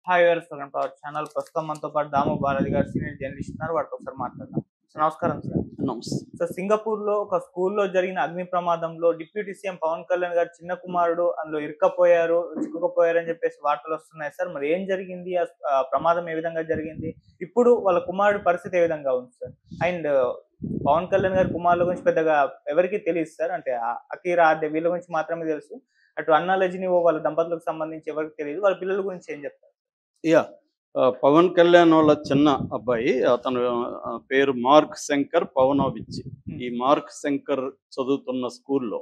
Hi viewers, welcome to our channel. ప్రస్తుతం మనతో పాటు దాము బాలాజీ గారు సీనియర్ జర్నలిస్ట్ ఉన్నారు. వాటితో ఒకసారి మాట్లాడదాం. సార్ నమస్కారం సార్. నమస్తే. సార్, సింగపూర్లో ఒక స్కూల్లో జరిగిన అగ్ని ప్రమాదంలో డిప్యూటీ సీఎం పవన్ కళ్యాణ్ గారు చిన్న కుమారుడు అందులో ఇరుక్కపోయారు, చిక్కుకుపోయారు అని చెప్పేసి వార్తలు వస్తున్నాయి సార్. మరి ఏం జరిగింది? ఆ ప్రమాదం ఏ విధంగా జరిగింది? ఇప్పుడు వాళ్ళ కుమారుడు పరిస్థితి ఏ విధంగా ఉంది సార్? అండ్ పవన్ కళ్యాణ్ గారి కుమారుల గురించి పెద్దగా ఎవరికి తెలియదు సార్. అంటే అకీరా, ఆద్య వీళ్ళ గురించి మాత్రమే తెలుసు. అటు అన్నా లెజినివో వాళ్ళ దంపతులకు సంబంధించి ఎవరికి తెలియదు. వాళ్ళ పిల్లల గురించి ఏం చెప్తారు? యాహ్! పవన్ కళ్యాణ్ వాళ్ళ చిన్న అబ్బాయి అతను పేరు మార్క్ శంకర్ పవనోవిచ్. ఈ మార్క్ శంకర్ చదువుతున్న స్కూల్‌లో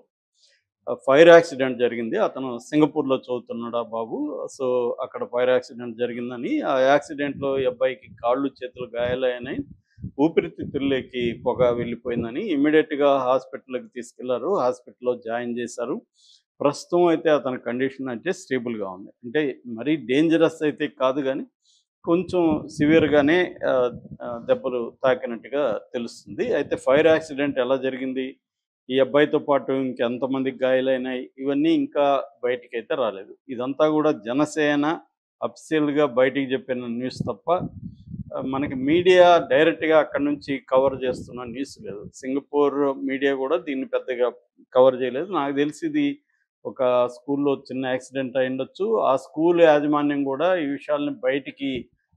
ఫైర్ యాక్సిడెంట్ జరిగింది. అతను సింగపూర్‌లో చదువుతున్నాడు ఆ బాబు. సో, అక్కడ ఫైర్ యాక్సిడెంట్ జరిగిందని, ఆ యాక్సిడెంట్‌లో ఈ అబ్బాయికి కాళ్ళు, చేతులు గాయాలయినాయి. ఊపిరితిత్తుల్లోకి పొగ వెళ్ళిపోయిందని ఇమ్మీడియేట్‌గా హాస్పిటల్‌కి తీసుకెళ్లారు. హాస్పిటల్‌లో జాయిన్ చేశారు. ప్రస్తుతం అయితే అతని కండిషన్ అంటే స్టేబుల్‌గా ఉంది. అంటే మరీ డేంజరస్ అయితే కాదు గానీ, కొంచెం సివియర్‌గానే ఆహ్, ఆహ్, దెబ్బలు తాకినట్టుగా తెలుస్తుంది. అయితే ఫైర్ యాక్సిడెంట్ ఎలా జరిగింది? ఈ అబ్బాయితో పాటు ఇంకెంతమందికి గాయాలైనాయి? ఇవన్నీ ఇంకా బయటికైతే రాలేదు. ఇదంతా గూడా జనసేన అఫీషియల్‌గా బయటికి చెప్పిన న్యూస్ తప్ప మనకి మీడియా డైరెక్ట్‌గా అక్కడి నుంచి కవర్ చేస్తున్న న్యూస్ లేదు. సింగపూర్ మీడియా గూడా దీన్ని పెద్దగా కవర్ చేయలేదు. నాకు తెలిసి ఇది ఒక స్కూల్‌లో చిన్న యాక్సిడెంట్ అయ్యుండొచ్చు. ఆ స్కూల్ యాజమాన్యం గూడా ఈ విషయాల్ని బయటికి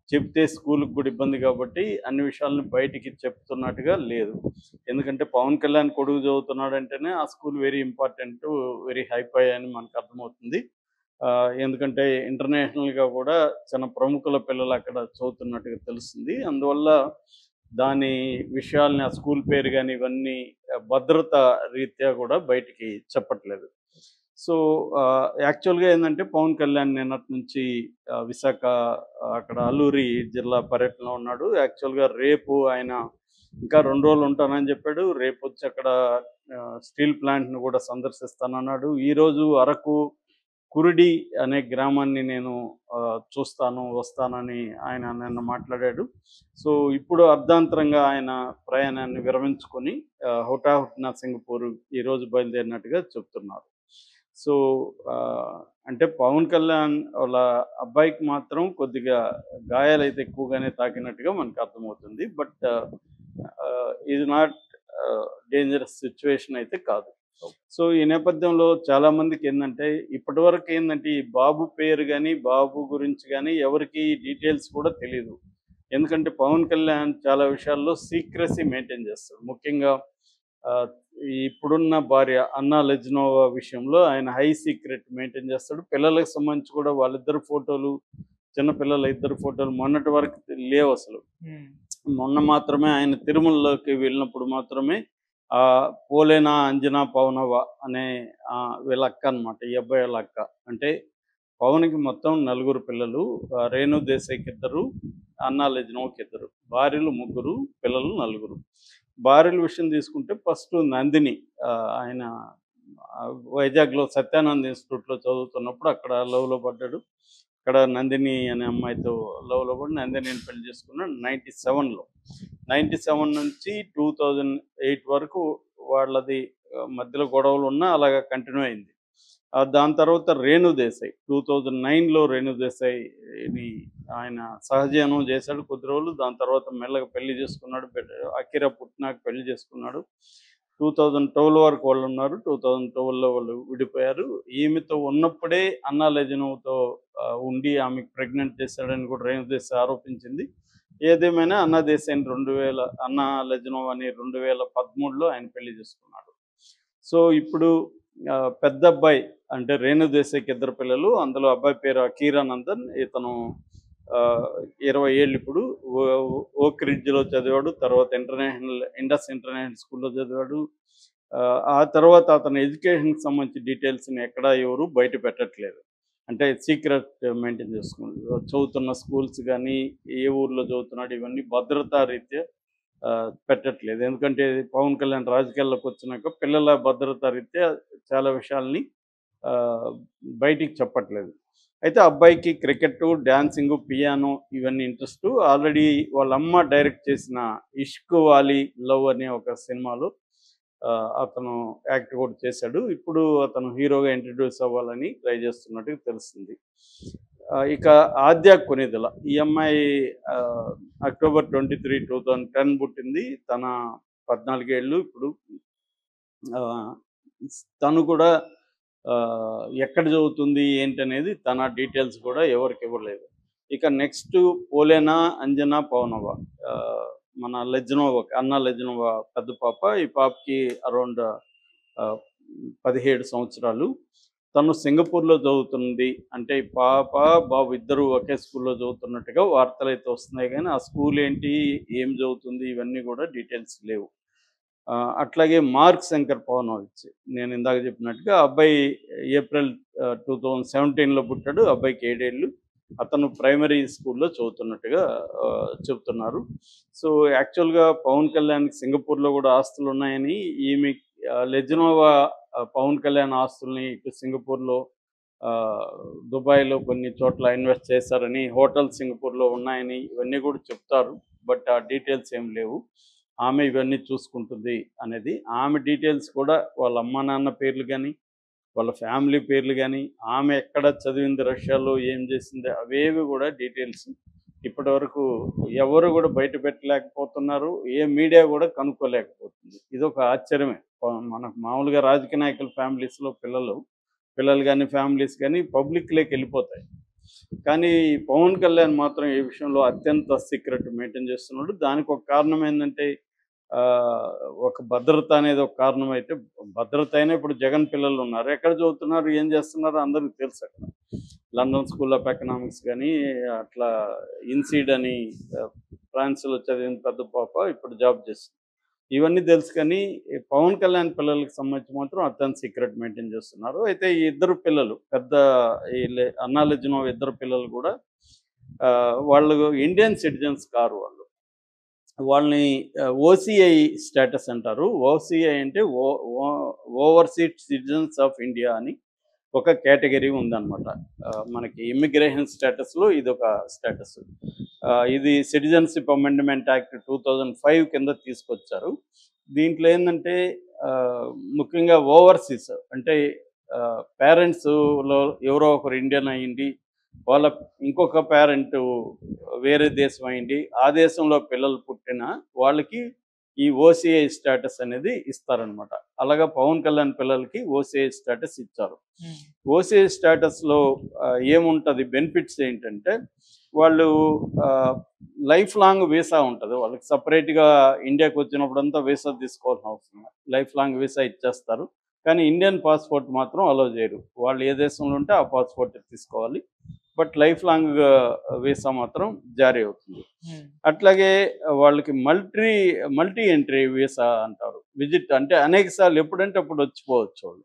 చెప్తే స్కూలుకి కూడా ఇబ్బంది కాబట్టి అన్ని విషయాలను బయటికి చెప్తున్నట్టుగా లేదు. ఎందుకంటే పవన్ కళ్యాణ్ కొడుకు చదువుతున్నాడంటేనే ఆ school very important, very hi-fi అని మనకు అర్థమవుతుంది. ఎందుకంటే ఇంటర్నేషనల్‌గా కూడా చాలా ప్రముఖుల పిల్లలు అక్కడ చదువుతున్నట్టుగా తెలుస్తుంది. అందువల్ల దాని విషయాల్ని, ఆ స్కూల్ పేరు గాని ఇవన్నీ భద్రత రీత్యా కూడా బయటికి చెప్పట్లేదు. సో, యాక్చువల్‌గా ఏందంటే పవన్ కళ్యాణ్ నిన్నటి నుంచి విశాఖ అక్కడ అల్లూరి జిల్లా పర్యటనలో ఉన్నాడు. యాక్చువల్‌గా రేపు ఆయన ఇంకా 2 రోజులు ఉంటానని చెప్పాడు. రేపొచ్చి అక్కడ స్టీల్ ప్లాంట్‌ని కూడా సందర్శిస్తానన్నాడు. ఈరోజు అరకు కురిడి అనే గ్రామాన్ని నేను చూస్తాను, వస్తానని ఆయన నిన్న మాట్లాడాడు. సో, ఇప్పుడు అర్ధాంతరంగా ఆయన ప్రయాణాన్ని విరమించుకొని హుటాహుటిన సింగపూర్ ఈరోజు బయలుదేరినట్టుగా చెప్తున్నారు. సో, అంటే పవన్ కళ్యాణ్ వాళ్ళ అబ్బాయికి మాత్రం కొద్దిగా గాయాలైతే ఎక్కువగానే తాకినట్టుగా మనకు అర్థమవుతుంది. బట్ ఇది నాట్ డేంజరస్ సిట్యుయేషన్ అయితే కాదు. సో, ఈ నేపథ్యంలో చాలామందికేందంటే, ఇప్పటివరకు ఏందంటే, ఈ బాబు పేరు గాని, బాబు గురించి గాని ఎవరికీ డీటెయిల్స్ కూడా తెలీదు. ఎందుకంటే, పవన్ కళ్యాణ్ చాలా విషయాల్లో సీక్రెసీ మెయింటైన్ చేస్తాడు. ముఖ్యంగా ఆహ్, ఇప్పుడున్న భార్య అన్నా లెజ్నోవా విషయంలో ఆయన హై సీక్రెట్ మెయింటైన్ చేస్తాడు. పిల్లలకి సంబంధించి కూడా వాళ్ళిద్దరి ఫోటోలు, చిన్న పిల్లల ఇద్దరి ఫోటోలు మొన్నటి వరకు లేవసలు. మొన్న మాత్రమే ఆయన తిరుమలలోకి వెళ్ళినప్పుడు మాత్రమే పోలేనా అంజనా పవనవ అనే వీళ్ళ అక్క అనమాట. ఈ అబ్బాయి వాళ్ళ అక్క. అంటే పవన్‌కి మొత్తం నలుగురు పిల్లలు. రేణు దేశాయ్‌కి ఇద్దరు, అన్నా లెజ్నోకి ఇద్దరు. భార్యలు ముగ్గురు, పిల్లలు నలుగురు. భార్యల విషయం తీసుకుంటే ఫస్ట్ నందిని, ఆయన వైజాగ్‌లో సత్యానంద్ ఇన్‌స్టిట్యూట్‌లో చదువుతున్నప్పుడు అక్కడ లవ్‌లో పడ్డాడు. అక్కడ నందిని అనే అమ్మాయితో లవ్‌లో పడి నందినిని పెళ్లి చేసుకున్నాడు 97లో. 97 నుంచి 2008 వరకు వాళ్ళది మధ్యలో గొడవలున్నా అలాగా కంటిన్యూ అయింది. దాని తర్వాత రేణు దేశాయ్ 2009లో రేణు దేశాయ్‌ని ఆయన సహజీవనం చేశాడు కొద్ది రోజులు. దాని తర్వాత మెల్లగా పెళ్లి చేసుకున్నాడు. అకిరా పుట్టినాక పెళ్లి చేసుకున్నాడు. 2012 వరకు వాళ్ళున్నారు. 2012లో వాళ్ళు విడిపోయారు. ఈమెతో ఉన్నప్పుడే అన్నా లెజినోవ్‌తో ఉండి ఆమెకు ప్రెగ్నెంట్ చేశాడని కూడా రేణు దేశాయ్ ఆరోపించింది. ఏదేమైనా అన్నా లెజినోవాని 2013లో ఆయన పెళ్లి చేసుకున్నాడు. సో, ఇప్పుడు పెద్దబ్బాయి అంటే రేణు దేశాయ్‌కి ఇద్దరు పిల్లలు. అందులో అబ్బాయి పేరు అకీరానందన్. ఇతను 20 ఏళ్ళు ఇప్పుడు. ఓక్ రిడ్జ్‌లో చదివాడు. తర్వాత ఇండస్ ఇంటర్నేషనల్ స్కూల్‌లో చదివాడు. ఆ తర్వాత అతని ఎడ్యుకేషన్‌కి సంబంధించిన డీటెయిల్స్‌ని ఎక్కడా ఎవరు బయట పెట్టట్లేదు. అంటే సీక్రెట్ మెయింటైన్ చేసుకుంటున్నారు. చదువుతున్న స్కూల్స్ గానీ, ఏ ఊర్లో చదువుతున్నాడు ఇవన్నీ భద్రతా రీత్యా పెట్టట్లేదు. ఎందుకంటే పవన్ కళ్యాణ్ రాజకీయాల్లోకి వచ్చినాక పిల్లల భద్రతా రీత్యా చాలా విషయాల్ని ఆహ్, బయటికి చెప్పట్లేదు. అయితే అబ్బాయికి క్రికెట్టు, డాన్సింగు, పియానో ఇవన్నీ ఇంట్రెస్టు. ఆల్రెడీ వాళ్ళమ్మ డైరెక్ట్ చేసిన 'ఇష్క్ వాలి లవ్' అనే ఒక సినిమాలో అతను యాక్ట్ కూడా చేశాడు. ఇప్పుడు అతను హీరోగా ఇంట్రొడ్యూస్ అవ్వాలని ట్రై చేస్తున్నట్టుగా తెలుస్తుంది. ఇక ఆద్య కొనిదెల ఈ అమ్మాయి అక్టోబర్ 23, 2010 పుట్టింది. తన 14 ఏళ్ళు ఇప్పుడు. ఆ, తను కూడా ఎక్కడ చదువుతుంది ఏంటనేది తన డీటెయిల్స్ కూడా ఎవరికి ఇవ్వలేదు. ఇక నెక్స్ట్ పోలేనా అంజనా పవనవ, మన లెజ్నోవా, అన్న లెజ్నోవా పెద్ద పాప. ఈ పాపకి అరౌండ్ 17 సంవత్సరాలు. తను సింగపూర్లో చదువుతుంది. అంటే ఈ పాప బాబు ఇద్దరు ఒకే స్కూల్లో చదువుతున్నట్టుగా వార్తలు అయితే వస్తున్నాయి, కానీ ఆ స్కూల్ ఏంటి, ఏం చదువుతుంది, ఇవన్నీ కూడా డీటెయిల్స్ లేవు. అట్లాగే మార్క్ శంకర్ పవనోవిచ్, నేను ఇందాక చెప్పినట్టుగా అబ్బాయి ఏప్రిల్ 2017లో పుట్టాడు. అబ్బాయికి 7 ఏళ్ళు. అతను ప్రైమరీ స్కూల్లో చదువుతున్నట్టుగా చెబుతున్నారు. సో యాక్చువల్గా పవన్ కళ్యాణ్కి సింగపూర్లో కూడా ఆస్తులు ఉన్నాయని, ఈమె లెజ్నోవా పవన్ కళ్యాణ్ ఆస్తుల్ని ఇటు సింగపూర్లో, దుబాయ్లో కొన్ని చోట్ల ఇన్వెస్ట్ చేశారని, హోటల్ సింగపూర్లో ఉన్నాయని ఇవన్నీ కూడా చెప్తారు. బట్ ఆ డీటెయిల్స్ ఏం లేవు. ఆమె ఇవన్నీ చూసుకుంటుంది అనేది. ఆమె డీటెయిల్స్ కూడా వాళ్ళ అమ్మ నాన్న పేర్లు కానీ, వాళ్ళ ఫ్యామిలీ పేర్లు కానీ, ఆమె ఎక్కడ చదివింది, రష్యాలో ఏం చేసింది, అవేవి కూడా డీటెయిల్స్ ఇప్పటి వరకు ఎవరు కూడా బయట పెట్టలేకపోతున్నారు. ఏ మీడియా కూడా కనుక్కోలేకపోతుంది. ఇదొక ఆశ్చర్యమే. మనకు మామూలుగా రాజకీయ నాయకుల ఫ్యామిలీస్లో పిల్లలు కానీ ఫ్యామిలీస్ కానీ పబ్లిక్లోకి వెళ్ళిపోతాయి. కానీ పవన్ కళ్యాణ్ మాత్రం ఈ విషయంలో అత్యంత సీక్రెట్ మెయింటైన్ చేస్తున్నాడు. దానికి ఒక కారణం ఏంటంటే, ఒక భద్రత అనేది ఒక కారణం అయితే, భద్రత అయినా ఇప్పుడు జగన్ పిల్లలు ఉన్నారు, ఎక్కడ చదువుతున్నారు, ఏం చేస్తున్నారు అందరికీ తెలుసు. అక్కడ లండన్ స్కూల్ ఆఫ్ ఎకనామిక్స్ కానీ, అట్లా ఇన్సీడ్ అని ఫ్రాన్స్లో చదివిన పెద్ద పాప ఇప్పుడు జాబ్ చేస్తుంది. ఇవన్నీ తెలుసు. కానీ పవన్ కళ్యాణ్ పిల్లలకి సంబంధించి మాత్రం అత్యంత సీక్రెట్ మెయింటైన్ చేస్తున్నారు. అయితే ఈ ఇద్దరు పిల్లలు పెద్ద అన్నా లెజ్నోవా ఇద్దరు పిల్లలు కూడా వాళ్ళు ఇండియన్ సిటిజన్స్ కారు. వాళ్ళని ఓసిఐ స్టేటస్ అంటారు. ఓసిఐ అంటే ఓవర్సీస్ సిటిజన్స్ ఆఫ్ ఇండియా అని ఒక కేటగిరీ ఉందన్నమాట. మనకి ఇమ్మిగ్రేషన్ స్టేటస్లో ఇది ఒక స్టేటస్. ఇది సిటిజన్షిప్ అమెండ్మెంట్ యాక్ట్ 2005 కింద తీసుకొచ్చారు. దీంట్లో ఏంటంటే ముఖ్యంగా ఓవర్సీస్ అంటే పేరెంట్స్లో ఎవరో ఒకరు ఇండియన్ అయ్యింది, వాళ్ళ ఇంకొక పేరెంట్ వేరే దేశం అయింది, ఆ దేశంలో పిల్లలు పుట్టిన వాళ్ళకి ఈ ఓసిఐ స్టేటస్ అనేది ఇస్తారనమాట. అలాగా పవన్ కళ్యాణ్ పిల్లలకి ఓసిఐ స్టేటస్ ఇచ్చారు. ఓసిఐ స్టేటస్లో ఏముంటుంది, బెనిఫిట్స్ ఏంటంటే, వాళ్ళు లైఫ్ లాంగ్ వీసా ఉంటుంది వాళ్ళకి. సపరేట్గా ఇండియాకి వచ్చినప్పుడంతా వీసా తీసుకోవాల్సిన అవసరం, లైఫ్ లాంగ్ వీసా ఇచ్చేస్తారు. కానీ ఇండియన్ పాస్పోర్ట్ మాత్రం అలో చేయరు. వాళ్ళు ఏ దేశంలో ఉంటే ఆ పాస్పోర్ట్ తీసుకోవాలి. బట్ లైఫ్ లాంగ్ వీసా మాత్రం జారీ అవుతుంది. అట్లాగే వాళ్ళకి మల్టీ ఎంట్రీ వీసా అంటారు. విజిట్ అంటే అనేక సార్లు ఎప్పుడంటే అప్పుడు వచ్చిపోవచ్చు వాళ్ళు,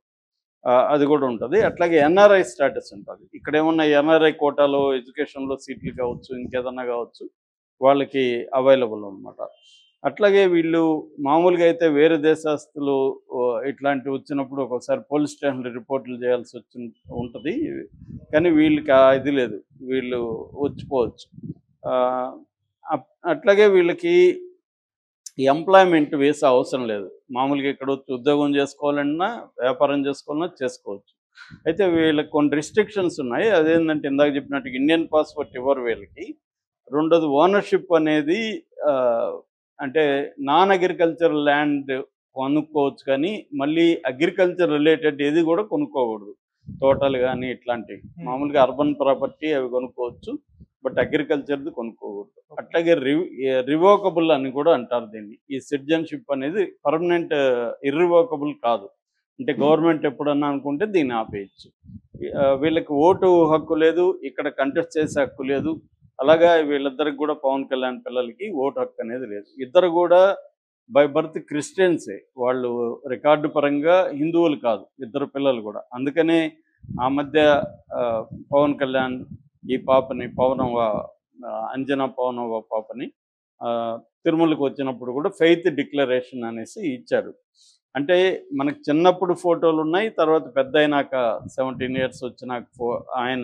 అది కూడా ఉంటుంది. అట్లాగే ఎన్ఆర్ఐ స్టేటస్ ఉంటుంది. ఇక్కడ ఏమన్నా ఎన్ఆర్ఐ కోటాలో ఎడ్యుకేషన్లో సీట్లు కావచ్చు, ఇంకేదన్నా కావచ్చు, వాళ్ళకి అవైలబుల్ అనమాట. అట్లాగే వీళ్ళు మామూలుగా అయితే వేరే దేశస్తులు ఇట్లాంటివి వచ్చినప్పుడు ఒక్కోసారి పోలీస్ స్టేషన్లో రిపోర్ట్లు చేయాల్సి ఉంటుంది. కానీ వీళ్ళకి ఇది లేదు, వీళ్ళు వచ్చిపోవచ్చు. అట్లాగే వీళ్ళకి ఎంప్లాయ్మెంట్ వీసా అవసరం లేదు. మామూలుగా ఇక్కడ వచ్చి ఉద్యోగం చేసుకోవాలన్నా, వ్యాపారం చేసుకోవాలన్నా చేసుకోవచ్చు. అయితే వీళ్ళకి కొన్ని రిస్ట్రిక్షన్స్ ఉన్నాయి. అదేంటంటే ఇందాక చెప్పినట్టు ఇండియన్ పాస్పోర్ట్ ఇవ్వరు వీళ్ళకి. రెండోది ఓనర్షిప్ అనేది అంటే నాన్ అగ్రికల్చర్ ల్యాండ్ కొనుక్కోవచ్చు, కానీ మళ్ళీ అగ్రికల్చర్ రిలేటెడ్ ఏది కూడా కొనుక్కోకూడదు. తోటలు కానీ ఇట్లాంటివి మామూలుగా అర్బన్ ప్రాపర్టీ అవి కొనుక్కోవచ్చు, బట్ అగ్రికల్చర్ది కొనుక్కోకూడదు. అట్లాగే రివోకబుల్ అని కూడా అంటారు దీన్ని. ఈ సిటిజన్షిప్ అనేది పర్మనెంట్, ఇర్రివోకబుల్ కాదు. అంటే గవర్నమెంట్ ఎప్పుడన్నా అనుకుంటే దీన్ని ఆపేయచ్చు. వీళ్ళకి ఓటు హక్కు లేదు, ఇక్కడ కంటెస్ట్ చేసే హక్కు లేదు. అలాగా వీళ్ళిద్దరికి కూడా పవన్ కళ్యాణ్ పిల్లలకి ఓటు హక్కు అనేది లేదు. ఇద్దరు కూడా బై బర్త్ క్రిస్టియన్సే. వాళ్ళు రికార్డు పరంగా హిందువులు కాదు ఇద్దరు పిల్లలు కూడా. అందుకనే ఆ మధ్య పవన్ కళ్యాణ్ ఈ పాపని అంజనా పవనవ పాపని తిరుమలకు వచ్చినప్పుడు కూడా ఫెయిత్ డిక్లరేషన్ అనేసి ఇచ్చారు. అంటే మనకు చిన్నప్పుడు ఫోటోలు ఉన్నాయి, తర్వాత పెద్ద అయినాక 17 years వచ్చినాక ఆయన